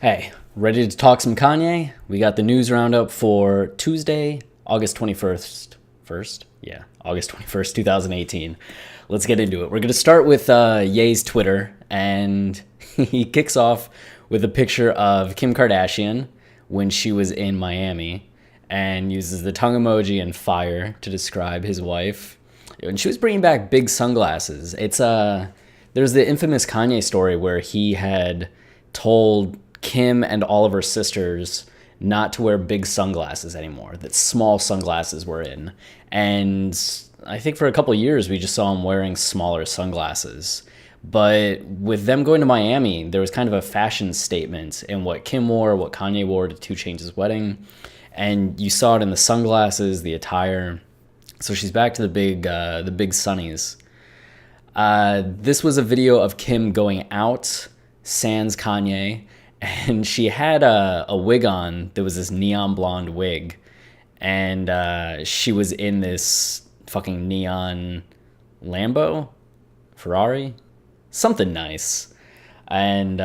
Hey, ready to talk some Kanye? We got the news roundup for Tuesday, August 21st. August 21st, 2018. Let's get into it. We're going to start with Ye's Twitter, and he kicks off with a picture of Kim Kardashian when she was in Miami and uses the tongue emoji and fire to describe his wife. And she was bringing back big sunglasses. There's the infamous Kanye story where he had told Kim and all of her sisters not to wear big sunglasses anymore, that small sunglasses were in. And I think for a couple of years, we just saw him wearing smaller sunglasses. But with them going to Miami, there was kind of a fashion statement in what Kim wore, what Kanye wore to 2 Chainz's wedding. And you saw it in the sunglasses, the attire. So she's back to the big sunnies. This was a video of Kim going out, sans Kanye, and she had a wig on that was this neon blonde wig, and she was in this fucking neon Lambo, Ferrari, something nice, and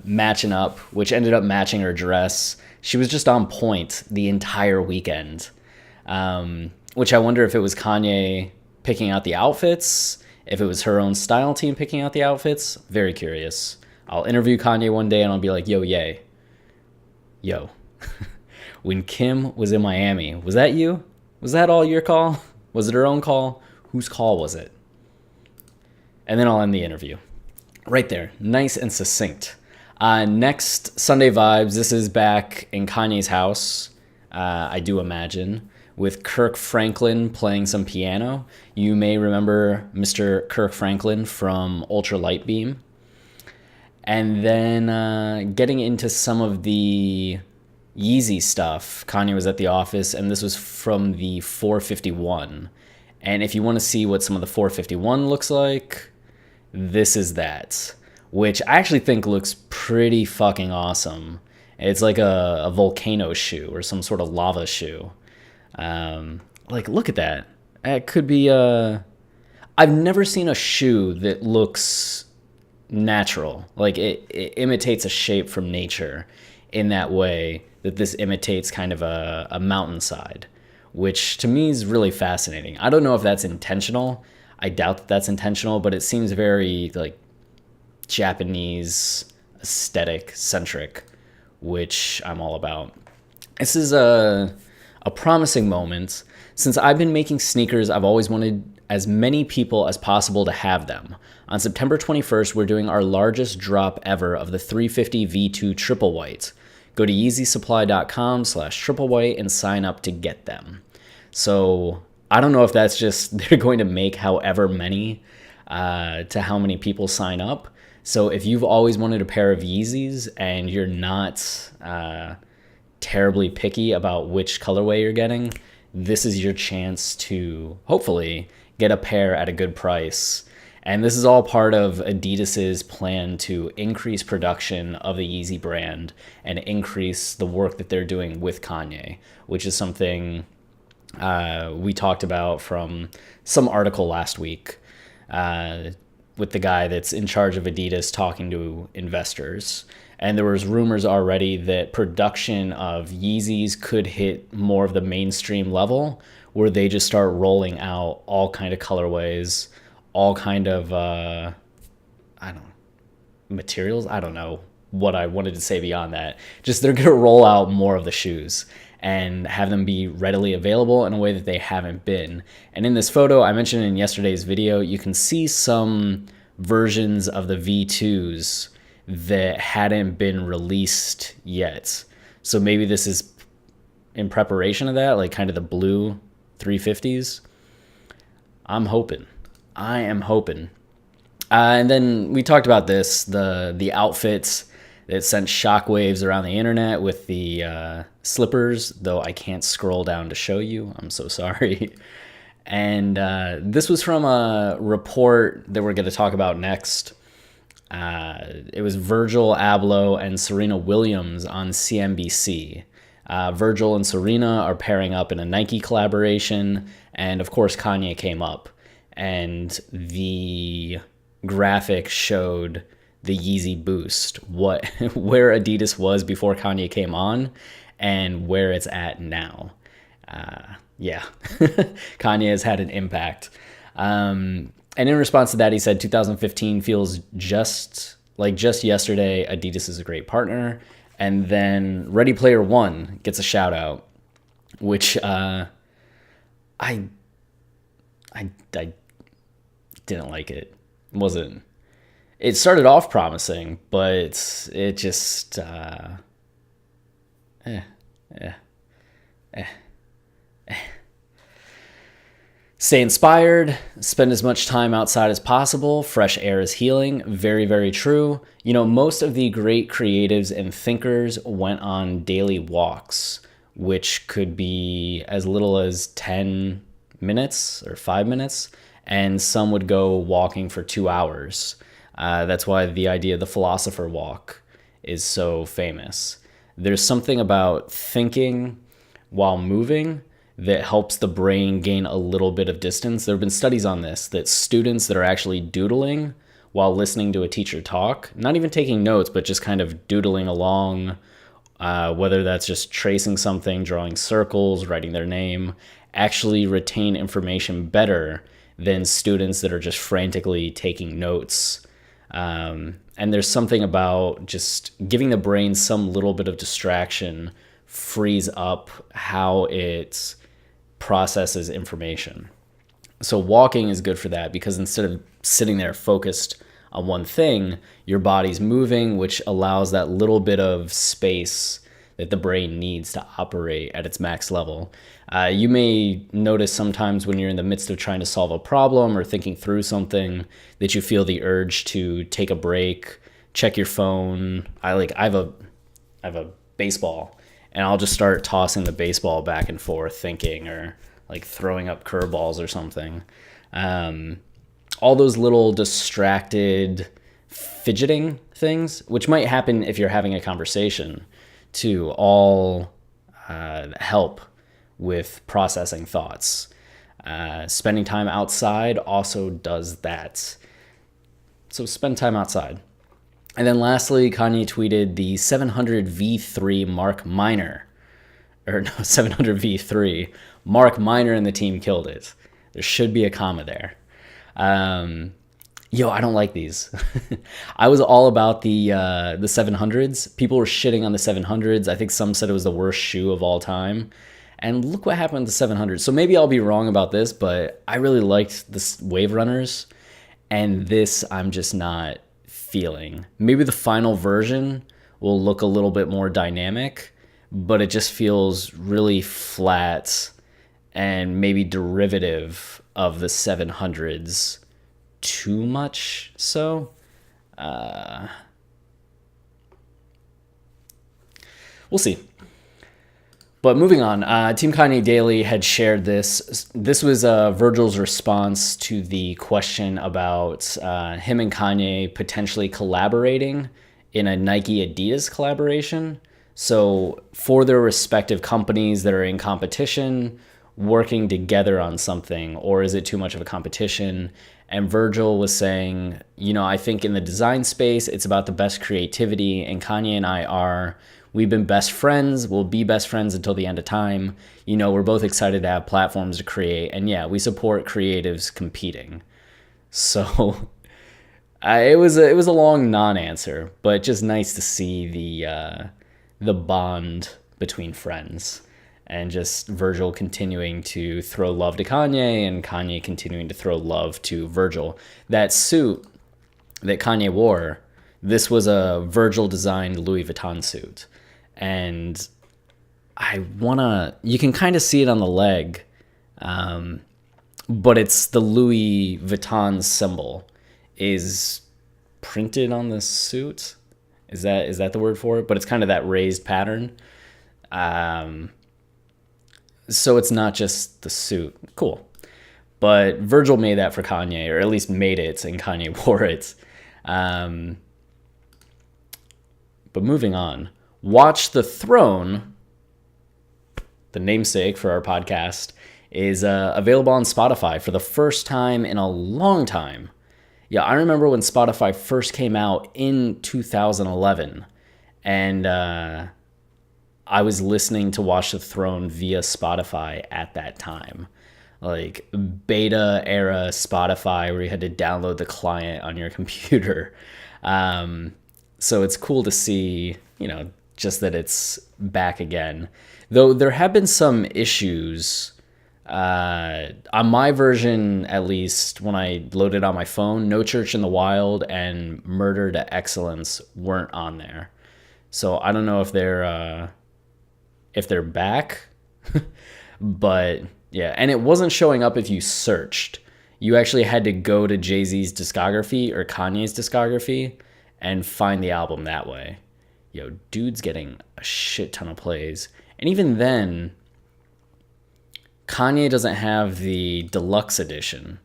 matching up, which ended up matching her dress. She was just on point the entire weekend, which I wonder if it was Kanye picking out the outfits, if it was her own style team picking out the outfits. Very curious. I'll interview Kanye one day and I'll be like, yo, when Kim was in Miami, was that you? Was that all your call? Was it her own call? Whose call was it? And then I'll end the interview. Right there. Nice and succinct. Next, Sunday Vibes. This is back in Kanye's house, I do imagine, with Kirk Franklin playing some piano. You may remember Mr. Kirk Franklin from Ultra Light Beam. And then getting into some of the Yeezy stuff. Kanye was at the office, and this was from the 451. And if you want to see what some of the 451 looks like, this is that, which I actually think looks pretty fucking awesome. It's like a volcano shoe or some sort of lava shoe. Look at that. It could be I've never seen a shoe that looks natural. Like it imitates a shape from nature in that way that this imitates kind of a mountainside, which to me is really fascinating. I don't know if that's intentional. I doubt that that's intentional, but it seems very like Japanese aesthetic centric, which I'm all about. This is a promising moment. Since I've been making sneakers, I've always wanted as many people as possible to have them. On September 21st, we're doing our largest drop ever of the 350 V2 Triple White. Go to yeezysupply.com/triple white and sign up to get them. So I don't know if that's just they're going to make however many to how many people sign up. So if you've always wanted a pair of Yeezys and you're not terribly picky about which colorway you're getting, this is your chance to hopefully get a pair at a good price. And this is all part of Adidas's plan to increase production of the Yeezy brand and increase the work that they're doing with Kanye, which is something we talked about from some article last week with the guy that's in charge of Adidas talking to investors. And there was rumors already that production of Yeezys could hit more of the mainstream level, where they just start rolling out all kind of colorways, all kind of, materials. I don't know what I wanted to say beyond that. Just they're going to roll out more of the shoes and have them be readily available in a way that they haven't been. And in this photo, I mentioned in yesterday's video, you can see some versions of the V2s that hadn't been released yet. So maybe this is in preparation of that, like kind of the blue 350s. I am hoping. And then we talked about this, the outfits that sent shockwaves around the internet with the slippers, though I can't scroll down to show you. I'm so sorry. And this was from a report that we're going to talk about next. It was Virgil Abloh and Serena Williams on CNBC. Virgil and Serena are pairing up in a Nike collaboration, and of course Kanye came up, and the graphic showed the Yeezy Boost, where Adidas was before Kanye came on and where it's at now. Yeah, Kanye has had an impact. And in response to that, he said 2015 feels just yesterday. Adidas is a great partner. And then Ready Player One gets a shout out, which I didn't like it. It started off promising, but it just Stay inspired, spend as much time outside as possible. Fresh air is healing. Very, very true. You know, most of the great creatives and thinkers went on daily walks, which could be as little as 10 minutes or 5 minutes, and some would go walking for 2 hours. That's why the idea of the philosopher walk is so famous. There's something about thinking while moving that helps the brain gain a little bit of distance. There have been studies on this, that students that are actually doodling while listening to a teacher talk, not even taking notes, but just kind of doodling along, whether that's just tracing something, drawing circles, writing their name, actually retain information better than students that are just frantically taking notes. And there's something about just giving the brain some little bit of distraction frees up how it processes information. So walking is good for that, because instead of sitting there focused on one thing, your body's moving, which allows that little bit of space that the brain needs to operate at its max level. You may notice sometimes when you're in the midst of trying to solve a problem or thinking through something that you feel the urge to take a break, check your phone. I have a baseball, and I'll just start tossing the baseball back and forth, thinking, or like throwing up curveballs or something. All those little distracted fidgeting things, which might happen if you're having a conversation, to all help with processing thoughts. Spending time outside also does that. So spend time outside. And then lastly, Kanye tweeted the 700 V3 Mark Minor. Or no, 700 V3. Mark Minor and the team killed it. There should be a comma there. I don't like these. I was all about the 700s. People were shitting on the 700s. I think some said it was the worst shoe of all time. And look what happened to the 700s. So maybe I'll be wrong about this, but I really liked the Wave Runners. And this I'm just not feeling. Maybe the final version will look a little bit more dynamic, but it just feels really flat and maybe derivative of the 700s too much so. We'll see. But moving on, Team Kanye Daily had shared this. This was Virgil's response to the question about him and Kanye potentially collaborating in a Nike-Adidas collaboration. So for their respective companies that are in competition, working together on something, or is it too much of a competition? And Virgil was saying, I think in the design space, it's about the best creativity, and Kanye and I we've been best friends. We'll be best friends until the end of time. We're both excited to have platforms to create. And yeah, we support creatives competing. So it was a long non-answer, but just nice to see the bond between friends, and just Virgil continuing to throw love to Kanye and Kanye continuing to throw love to Virgil. That suit that Kanye wore, this was a Virgil designed Louis Vuitton suit. And you can kind of see it on the leg, but it's the Louis Vuitton symbol is printed on the suit. Is that the word for it? But it's kind of that raised pattern. So it's not just the suit. Cool. But Virgil made that for Kanye, or at least made it, and Kanye wore it. But moving on. Watch the Throne, the namesake for our podcast, is available on Spotify for the first time in a long time. Yeah, I remember when Spotify first came out in 2011, and I was listening to Watch the Throne via Spotify at that time. Like beta era Spotify where you had to download the client on your computer. So it's cool to see, just that it's back again. Though there have been some issues on my version, at least when I loaded on my phone, No Church in the Wild and Murder to Excellence weren't on there. So I don't know if they're back, but yeah, and it wasn't showing up if you searched. You actually had to go to Jay-Z's discography or Kanye's discography and find the album that way. Yo, dude's getting a shit ton of plays. And even then, Kanye doesn't have the deluxe edition.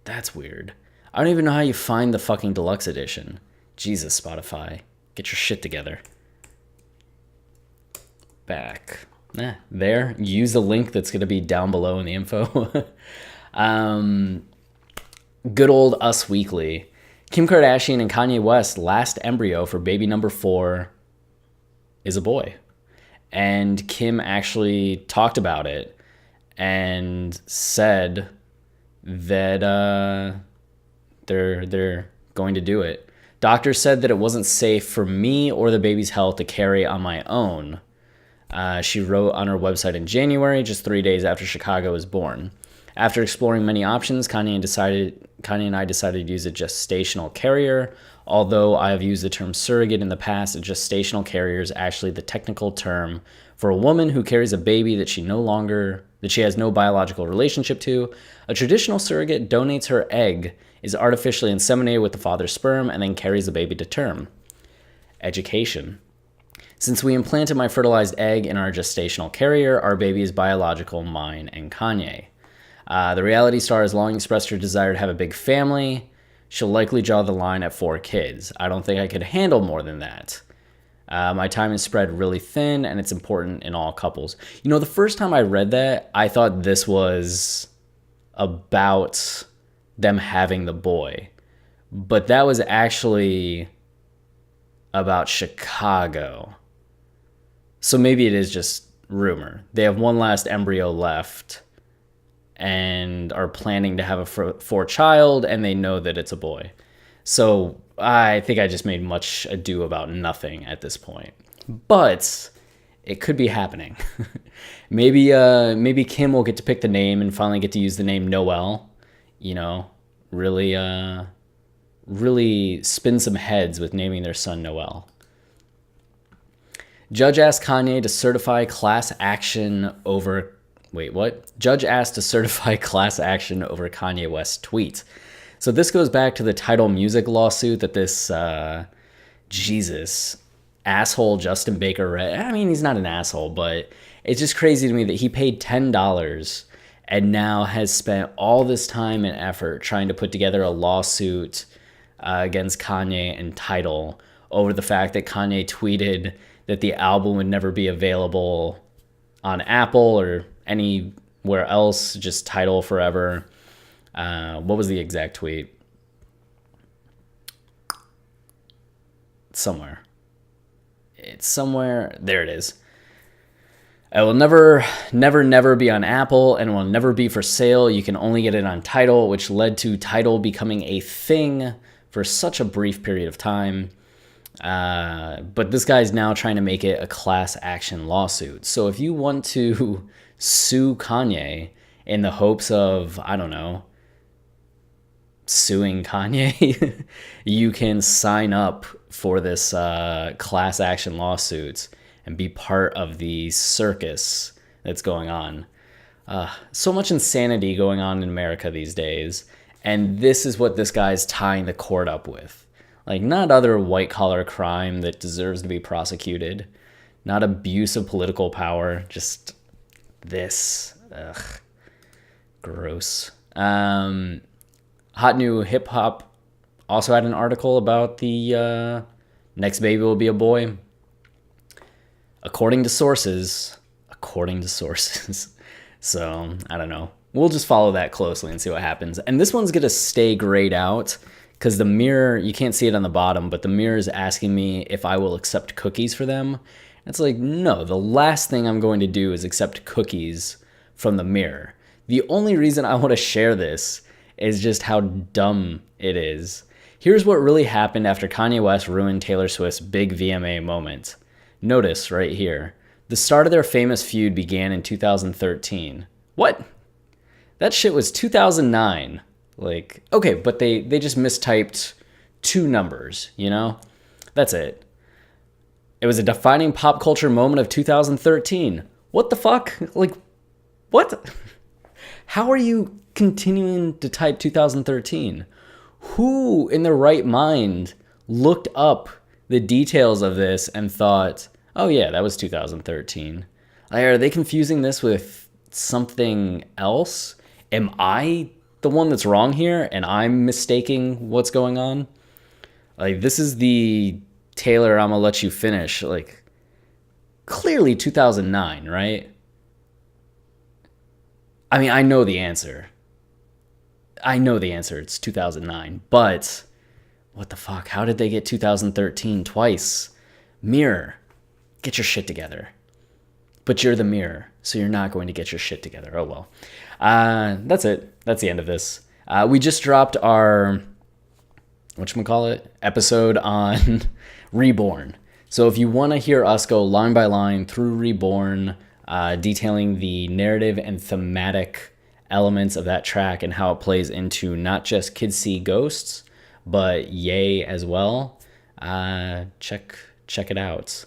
That's weird. I don't even know how you find the fucking deluxe edition. Jesus, Spotify. Get your shit together. Back. There. Use the link that's going to be down below in the info. Good old Us Weekly. Kim Kardashian and Kanye West last embryo for baby number 4 is a boy. And Kim actually talked about it and said that they're going to do it. Doctors said that it wasn't safe for me or the baby's health to carry on my own. She wrote on her website in January, just 3 days after Chicago was born. After exploring many options, Kanye and I decided to use a gestational carrier. Although I have used the term surrogate in the past, a gestational carrier is actually the technical term for a woman who carries a baby that she has no biological relationship to. A traditional surrogate donates her egg, is artificially inseminated with the father's sperm, and then carries the baby to term. Education. Since we implanted my fertilized egg in our gestational carrier, our baby is biological, mine and Kanye. The reality star has long expressed her desire to have a big family. She'll likely draw the line at 4 kids. I don't think I could handle more than that. My time is spread really thin, and it's important in all couples. The first time I read that, I thought this was about them having the boy. But that was actually about Chicago. So maybe it is just rumor. They have one last embryo left and are planning to have a 4th child, and they know that it's a boy. So I think I just made much ado about nothing at this point. But it could be happening. Maybe Kim will get to pick the name and finally get to use the name Noel. Really spin some heads with naming their son Noel. Judge asked Kanye to certify class action over... Wait, what? Judge asked to certify class action over Kanye West tweet. So this goes back to the Tidal Music lawsuit that this asshole Justin Baker read. I mean, he's not an asshole, but it's just crazy to me that he paid $10 and now has spent all this time and effort trying to put together a lawsuit against Kanye and Tidal over the fact that Kanye tweeted that the album would never be available on Apple or anywhere else, just Tidal forever. What was the exact tweet? It's somewhere. There it is. It will never be on Apple and will never be for sale. You can only get it on Tidal, which led to Tidal becoming a thing for such a brief period of time. But this guy's now trying to make it a class action lawsuit. So if you want to sue Kanye in the hopes of, I don't know, suing Kanye, you can sign up for this class action lawsuit and be part of the circus that's going on. So much insanity going on in America these days, and this is what this guy's tying the court up with. Like, not other white-collar crime that deserves to be prosecuted, not abuse of political power, just this. Ugh. Gross. Hot New Hip Hop also had an article about the next baby will be a boy. According to sources. So, I don't know. we'll just follow that closely and see what happens. And this one's going to stay grayed out because the mirror, you can't see it on the bottom, but the mirror is asking me if I will accept cookies for them. It's like, no, the last thing I'm going to do is accept cookies from the mirror. The only reason I want to share this is just how dumb it is. Here's what really happened after Kanye West ruined Taylor Swift's big VMA moment. Notice right here. The start of their famous feud began in 2013. What? That shit was 2009. Like, okay, but they just mistyped 2 numbers, you know? That's it. It was a defining pop culture moment of 2013. What the fuck? Like, what? How are you continuing to type 2013? Who in their right mind looked up the details of this and thought, oh yeah, that was 2013? Are they confusing this with something else? Am I the one that's wrong here and I'm mistaking what's going on? Like, this is the Taylor, I'm gonna let you finish. Like, clearly 2009, right? I mean, I know the answer. It's 2009. But what the fuck? How did they get 2013 twice? Mirror, get your shit together. But you're the mirror, so you're not going to get your shit together. Oh well. That's it. That's the end of this. We just dropped our episode on Reborn. So if you want to hear us go line by line through Reborn, detailing the narrative and thematic elements of that track and how it plays into not just Kids See Ghosts, but Ye as well, check it out.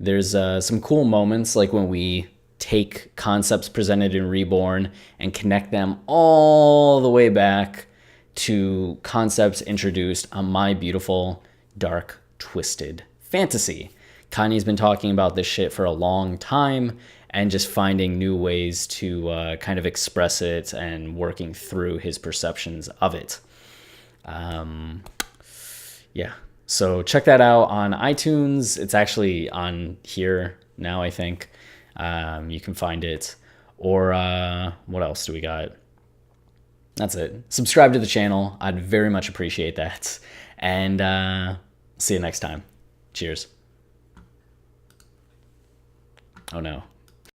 There's some cool moments, like when we take concepts presented in Reborn and connect them all the way back to concepts introduced on My Beautiful Dark Twisted Fantasy. Kanye's been talking about this shit for a long time and just finding new ways to kind of express it and working through his perceptions of it. Yeah. So check that out on iTunes. It's actually on here now, I think. You can find it. Or what else do we got? That's it. Subscribe to the channel. I'd very much appreciate that. And see you next time. Cheers. Oh no.